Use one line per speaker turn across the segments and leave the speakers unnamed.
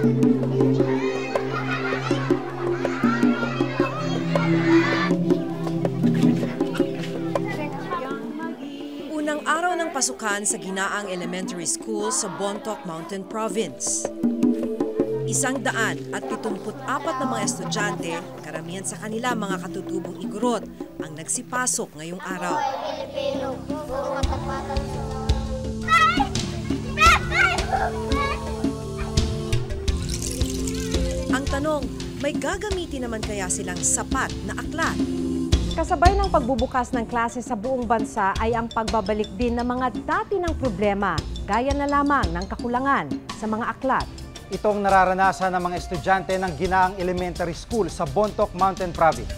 Unang araw ng pasukan sa Ginaang Elementary School sa Bontoc Mountain Province. 174 na mga estudyante, karamihan sa kanila mga katutubong igorot, ang nagsipasok ngayong araw. Ang tanong, may gagamitin naman kaya silang sapat na aklat?
Kasabay ng pagbubukas ng klase sa buong bansa ay ang pagbabalik din ng mga dati ng problema, gaya na lamang ng kakulangan sa mga aklat.
Itong nararanasan ng mga estudyante ng Ginaang Elementary School sa Bontoc Mountain Province.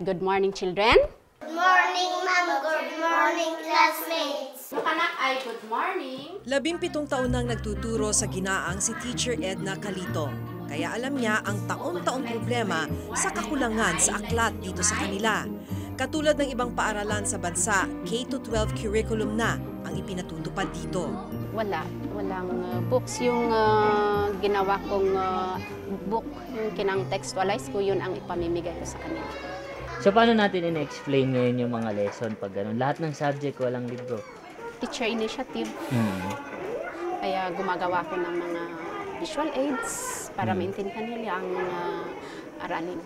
Good morning, children.
Good morning, ma'am. Good morning, classmates.
Mga anak ay good morning.
17 taon nang nagtuturo sa Ginaang si Teacher Edna Calito. Kaya alam niya ang taon-taong problema sa kakulangan sa aklat dito sa kanila. Katulad ng ibang paaralan sa bansa, K-12 curriculum na ang ipinatutupad dito.
Walang books. Yung ginawa kong book, yung kinang-textualize ko, yun ang ipamimigay ko sa kanila.
So paano natin in-explain ngayon yung mga lesson pag gano'n? Lahat ng subject walang libro.
Teacher initiative. Kaya gumagawa ko ng mga visual aids para maintindihan nila ang aralin.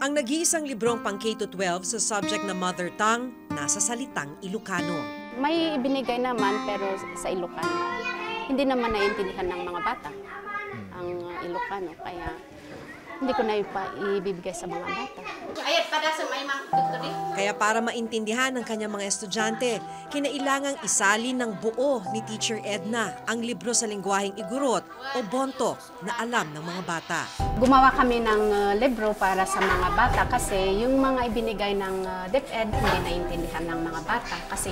Ang nag-iisang librong pang K-12 sa subject na mother tongue, nasa salitang Ilocano.
May ibinigay naman pero sa Ilocano. Hindi naman naiintindihan ng mga bata ang Ilocano, kaya hindi ko na ibibigay sa mga bata.
Kaya para maintindihan ng kanyang mga estudyante, kinailangang isalin ng buo ni Teacher Edna ang libro sa lengguwaheng Igorot o Bontoc na alam ng mga bata.
Gumawa kami ng libro para sa mga bata kasi yung mga ibinigay ng DepEd hindi naiintindihan ng mga bata kasi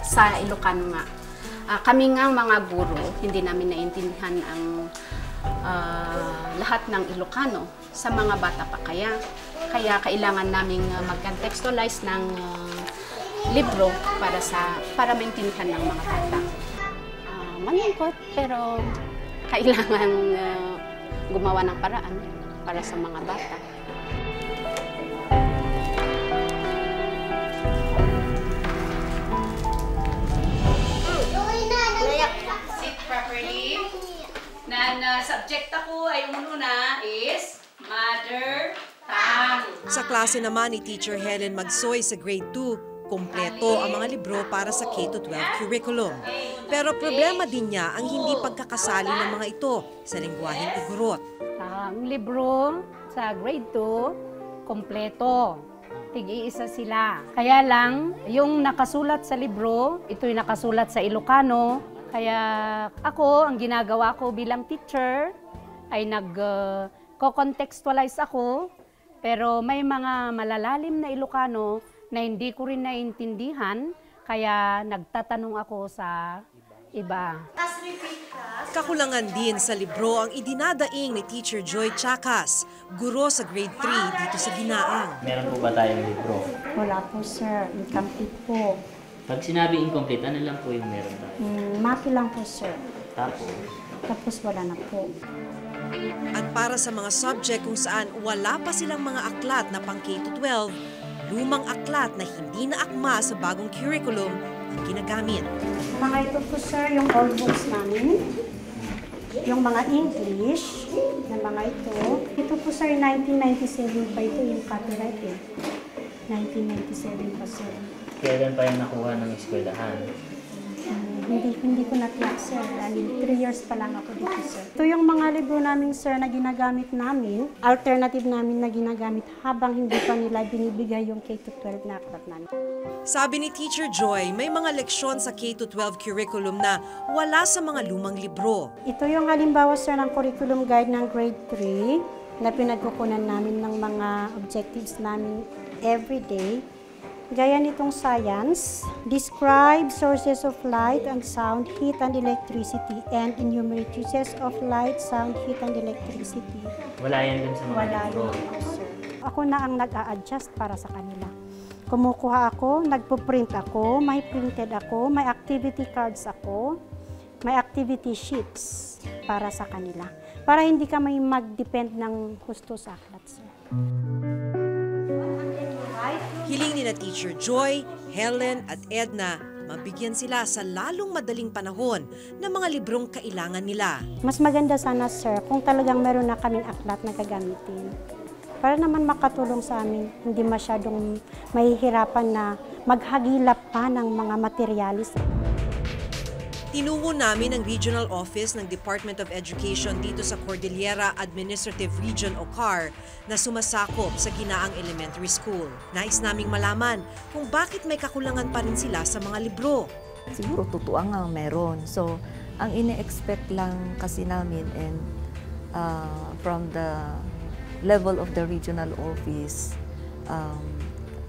sa Ilocano nga. Kami nga mga guro, hindi namin naiintindihan ang lahat ng Ilocano sa mga bata pa kaya kailangan naming mag-contextualize ng libro para maintindihan ng mga bata. Malungkot pero kailangan gumawa ng paraan para sa mga bata.
Sit properly. Na subject ako ay una is mother tongue.
Sa klase naman ni Teacher Helen Magsoy sa grade 2, kumpleto ang mga libro para sa K-12 curriculum. Pero problema din niya ang hindi pagkakasali ng mga ito sa lengguwaheng Igorot.
Ang libro sa grade 2, kompleto. Tig-iisa sila. Kaya lang, yung nakasulat sa libro, ito'y nakasulat sa Ilocano. Kaya ako, ang ginagawa ko bilang teacher ay nag-contextualize ako. Pero may mga malalalim na Ilocano na hindi ko rin naiintindihan. Kaya nagtatanong ako sa iba.
Kakulangan din sa libro ang idinadaing ni Teacher Joy Chakas, guro sa grade 3 dito sa Ginaang.
Meron po ba tayong libro?
Wala po, sir. Incomplete po.
Pag sinabi incomplete, ano lang po yung meron tayo?
Maki lang po, sir.
Tapos
wala na po.
At para sa mga subject kung saan wala pa silang mga aklat na pang K-12, lumang aklat na hindi na akma sa bagong curriculum ang ginagamit.
Mga ito po, sir, yung old books namin. Yung mga English na mga ito. Ito po, sir, 1997 pa ito yung copyright eh. 1997 pa, sir.
kailan pa yung nakuha ng eskwelahan?
Hindi ko natiyak, sir. Dahil 3 years pa lang ako dito, sir. Ito yung mga libro namin, sir, na ginagamit namin. Alternative namin na ginagamit habang hindi pa nila binibigay yung K-12 na aklat namin.
Sabi ni Teacher Joy, may mga leksyon sa K-12 curriculum na wala sa mga lumang libro.
Ito yung halimbawa, sir, ng curriculum guide ng grade 3 na pinagkukunan namin ng mga objectives namin everyday. Gaya nitong science, describe sources of light and sound, heat and electricity, and enumerate uses of light, sound, heat, and electricity.
Wala yan dun sa mga libro.
Sir. Ako na ang nag-a-adjust para sa kanila. Kumukuha ako, nagpo-print ako, may printed ako, may activity cards ako. may activity sheets para sa kanila. Para hindi ka may mag-depend ng husto sa aklat, sir.
Hiling ni na Teacher Joy, Helen at Edna, mabigyan sila sa lalong madaling panahon ng mga librong kailangan nila.
Mas maganda sana, sir, kung talagang meron na kaming aklat na gagamitin. Para naman makatulong sa amin, hindi masyadong mahihirapan na maghagilap pa ng mga materialis.
Tinungo namin ang regional office ng Department of Education dito sa Cordillera Administrative Region o CAR na sumasakop sa Ginaang Elementary School. Nais naming malaman kung bakit may kakulangan pa rin sila sa mga libro.
Siguro totoo nga meron. So, ang ine-expect lang kasi namin and from the level of the regional office,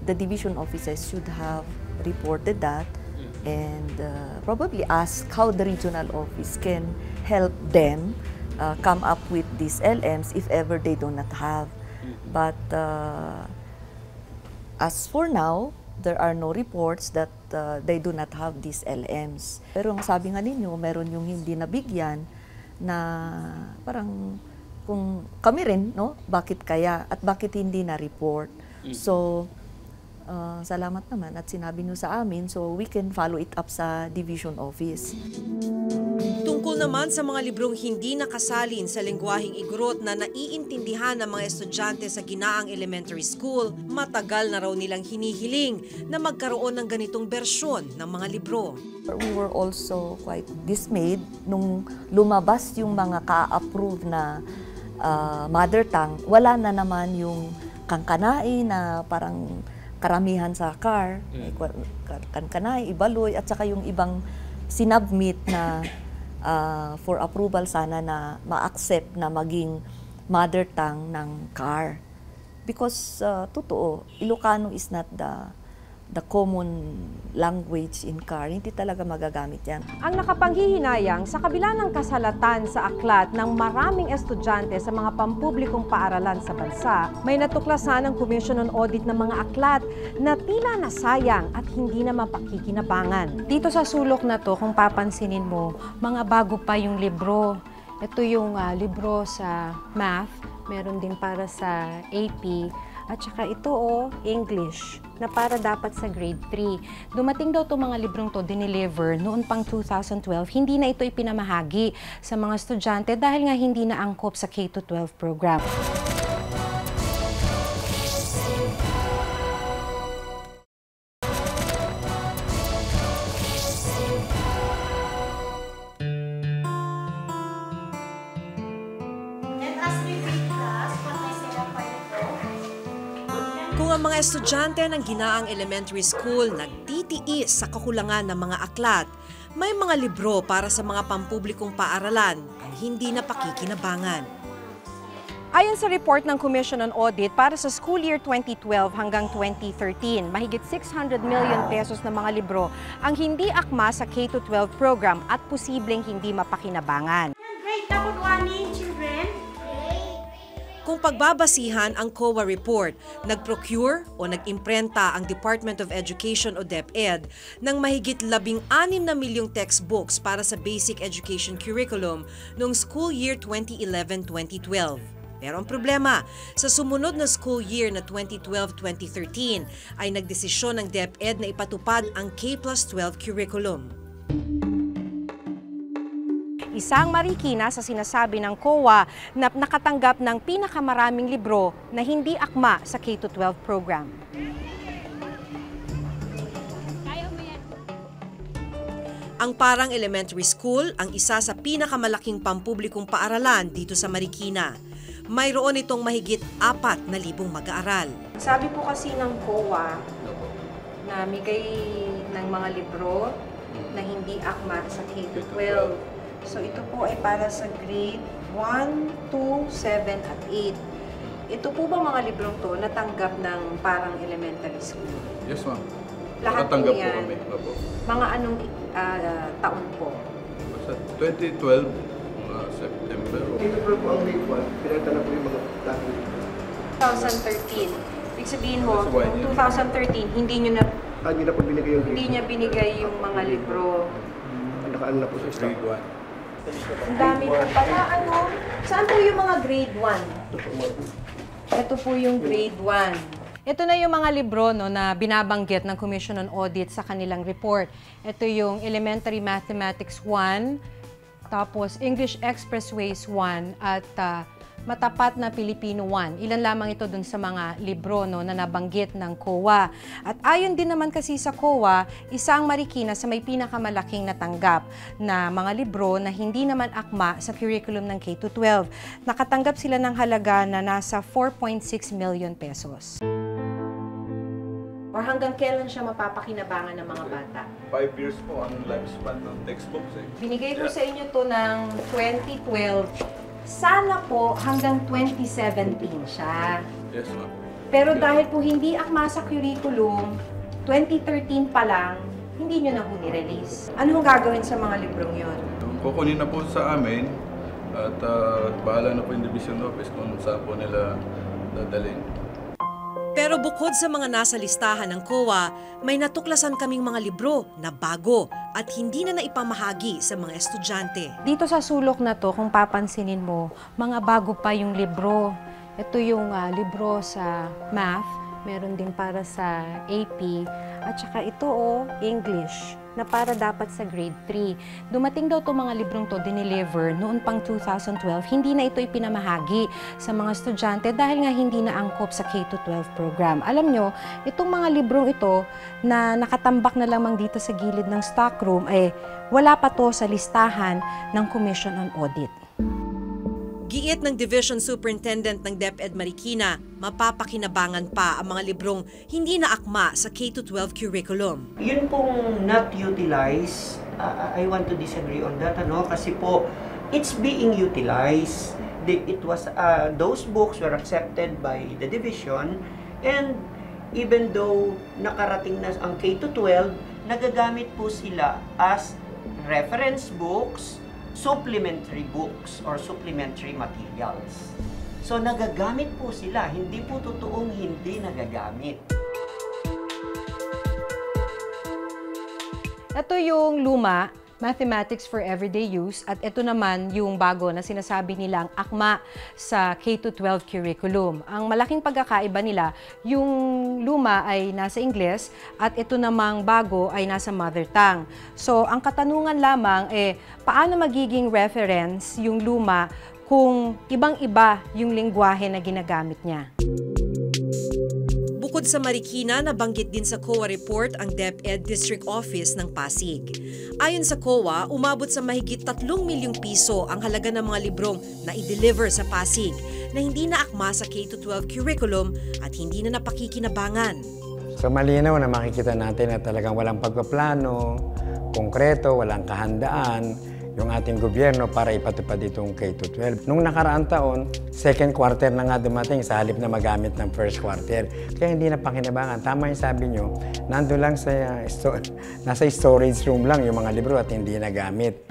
the division offices should have reported that and probably ask how the regional office can help them come up with these LMs if ever they do not have. But as for now, there are no reports that they do not have these LMs. Pero ang sabi nga ninyo, meron yung hindi nabigyan na parang kung kami rin, no? Bakit kaya at bakit hindi na-report? So, salamat naman at sinabi nyo sa amin so we can follow it up sa division office.
Tungkol naman sa mga librong hindi nakasalin sa lengguwaheng Igorot na naiintindihan ng mga estudyante sa Ginaang Elementary School, matagal na raw nilang hinihiling na magkaroon ng ganitong bersyon ng mga libro.
We were also quite dismayed nung lumabas yung mga ka-approve na mother tongue. Wala na naman yung Kangkanay na parang karamihan sa CAR, Kangkanay, Ibaloy, at saka yung ibang sinubmit na for approval sana na ma-accept na maging mother tongue ng CAR. Because totoo, Ilocano is not the common language in CAR. Hindi talaga magagamit yan.
Ang nakapanghihinayang sa kabila ng kasalatan sa aklat ng maraming estudyante sa mga pampublikong paaralan sa bansa, may natuklasan ng Commission on Audit ng mga aklat na tila nasayang at hindi na mapakikinabangan. Dito sa sulok na to, kung papansinin mo, mga bago pa yung libro. Ito yung libro sa math, meron din para sa AP, at saka ito English, na para dapat sa grade 3. Dumating daw itong mga librong to, dineliver noon pang 2012. Hindi na ito ipinamahagi sa mga estudyante dahil nga hindi na angkop sa K-12 program. Kung ang mga estudyante ng Ginaang Elementary School nagtitiis sa kakulangan ng mga aklat, may mga libro para sa mga pampublikong paaralan ang hindi na pakikinabangan. Ayon sa report ng Commission on Audit para sa school year 2012 hanggang 2013, mahigit 600 million pesos na mga libro ang hindi akma sa K-12 program at posibleng hindi mapakinabangan.
Great, dapat one children.
Kung pagbabasihan ang COA report, nag-procure o nag-imprenta ang Department of Education o DepEd ng mahigit 16 na milyong textbooks para sa basic education curriculum noong school year 2011-2012. Pero ang problema, sa sumunod na school year na 2012-2013 ay nagdesisyon ng DepEd na ipatupad ang K+12 curriculum. Isang Marikina sa sinasabi ng COA na nakatanggap ng pinakamaraming libro na hindi akma sa K-12 program. Ang Parang Elementary School ang isa sa pinakamalaking pampublikong paaralan dito sa Marikina. Mayroon itong mahigit 4,000 mag-aaral. Sabi po kasi ng COA na migay ng mga libro na hindi akma sa K-12. So ito po ay para sa grade 1, 2, 7 at 8. Ito po ba mga librong to natanggap ng Parang Elementary School?
Yes, ma'am.
Lahat po
Natanggap
yan.
po kami.
Mga anong taon po?
Sa 2012, September.
Dito po ang grade 1, pinagta na po yung mga dati.
2013. Ibig sabihin mo, 2013, hindi nyo na
Hindi na po binigay yung grade.
hindi niya binigay yung mga libro.
nakaano na po sa
Grade
stock.
1.
Ang dami po pala, ano? Saan po yung mga grade 1? Ito po yung grade 1. Ito na yung mga libro no, na binabanggit ng Commission on Audit sa kanilang report. Ito yung Elementary Mathematics 1, tapos English Expressways 1, at Matapat na Pilipino 1. Ilan lamang ito dun sa mga libro no, na nabanggit ng COA. At ayon din naman kasi sa COA, isang Marikina sa may pinakamalaking natanggap na mga libro na hindi naman akma sa curriculum ng K-12. Nakatanggap sila ng halaga na nasa 4.6 million pesos. Or hanggang kailan siya mapapakinabangan ng mga bata?
5 years po ang lifespan ng textbooks eh.
Binigay ko sa inyo to ng 2012. Sana po hanggang 2017 siya.
Yes, ma'am.
Pero dahil po hindi akma sa curriculum, 2013 pa lang, hindi nyo na po ni-release. Ano ang gagawin sa mga librong yun?
Kukunin na po sa amin at bahala na po yung division office kung saan po nila dadalhin.
Pero bukod sa mga nasa listahan ng COA, may natuklasan kaming mga libro na bago at hindi na naipamahagi sa mga estudyante. Dito sa sulok na to, kung papansinin mo, mga bago pa yung libro. Ito yung libro sa math, meron din para sa AP, at saka ito English, na para dapat sa grade 3. Dumating daw itong mga librong to, dineliver noon pang 2012. Hindi na ito ipinamahagi sa mga estudyante dahil nga hindi na angkop sa K-12 program. Alam nyo, itong mga librong ito na nakatambak na lamang dito sa gilid ng stockroom, wala pa to sa listahan ng Commission on Audit. Giit ng Division Superintendent ng DepEd Marikina, mapapakinabangan pa ang mga librong hindi na akma sa K-12 curriculum.
Yun pong not utilized, I want to disagree on that, kasi po, it's being utilized. Those books were accepted by the division, and even though nakarating na ang K-12, nagagamit po sila as reference books, supplementary books or supplementary materials. So nagagamit po sila, hindi po totoong hindi nagagamit.
Ito yung luma, Mathematics for Everyday Use, at ito naman yung bago na sinasabi nilang akma sa K-12 curriculum. Ang malaking pagkakaiba nila, yung luma ay nasa Ingles at ito namang bago ay nasa mother tongue. So, ang katanungan lamang paano magiging reference yung luma kung ibang-iba yung lengguwahe na ginagamit niya? Bukod sa Marikina, nabanggit din sa COA report ang DepEd District Office ng Pasig. Ayon sa COA, umabot sa mahigit 3 milyong piso ang halaga ng mga librong na i-deliver sa Pasig na hindi na akma sa K-12 curriculum at hindi na napakikinabangan.
So malinaw na makikita natin na talagang walang pagpaplano, konkreto, walang kahandaan yung ating gobyerno para ipatupad itong K-12. Nung nakaraang taon, second quarter na nga dumating sa halip na magamit ng first quarter. Kaya hindi na pakinabangan. Tama yung sabi nyo, nandun lang nasa storage room lang yung mga libro at hindi nagamit.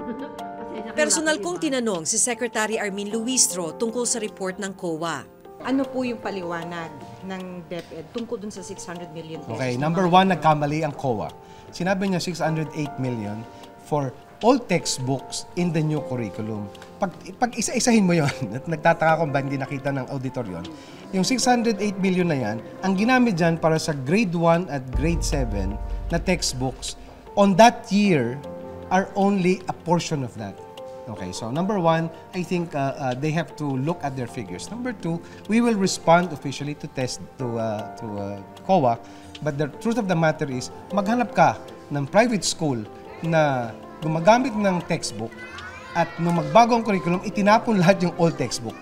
Personal kong tinanong si Secretary Armin Luistro tungkol sa report ng COA. Ano po yung paliwanag ng DepEd tungkol dun sa 600 million pesos?
Okay, number 1, nagkamali ang COA. Sinabi niya 608 million for all textbooks in the new curriculum. Pag isa-isahin mo yon, at nagtataka kung ba hindi nakita ng auditor yon, yung 608 million na yan, ang ginamit dyan para sa grade 1 at grade 7 na textbooks, on that year, are only a portion of that. Okay, so number 1, I think they have to look at their figures. Number 2, we will respond officially to COA, but the truth of the matter is, maghanap ka ng private school na gumagamit ng textbook at nung magbago ang curriculum, itinapon lahat yung old textbook.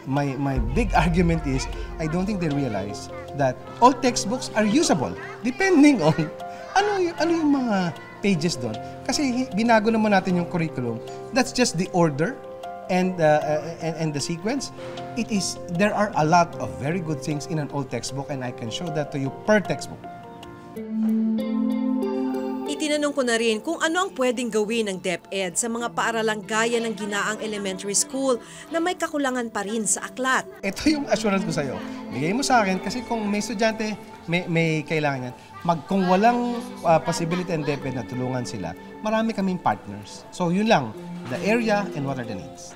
My big argument is, I don't think they realize that all textbooks are usable depending on ano yung mga pages doon. Kasi binago naman natin yung curriculum. That's just the order and the sequence. There are a lot of very good things in an old textbook and I can show that to you per textbook.
Itinanong ko na rin kung ano ang pwedeng gawin ng DepEd sa mga paaralang gaya ng Ginaang Elementary School na may kakulangan pa rin sa aklat.
Ito yung assurance ko sa'yo. Bigay mo sa akin kasi kung may estudyante may kailangan yan. Kung walang possibility and DepEd na tulungan sila, marami kaming partners. So yun lang, the area and what are the needs.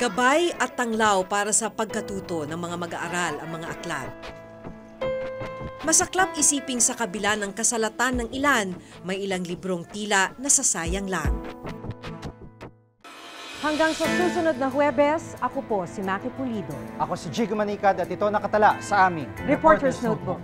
Gabay at tanglaw para sa pagkatuto ng mga mag-aaral ang mga aklat. Masaklap isiping sa kabila ng kasalatan ng ilan, may ilang librong tila nasasayang lang.
Hanggang sa susunod na Huwebes, ako po si Maki Pulido.
Ako si Jigo Manicad at ito nakatala sa aming
Reporter's Notebook.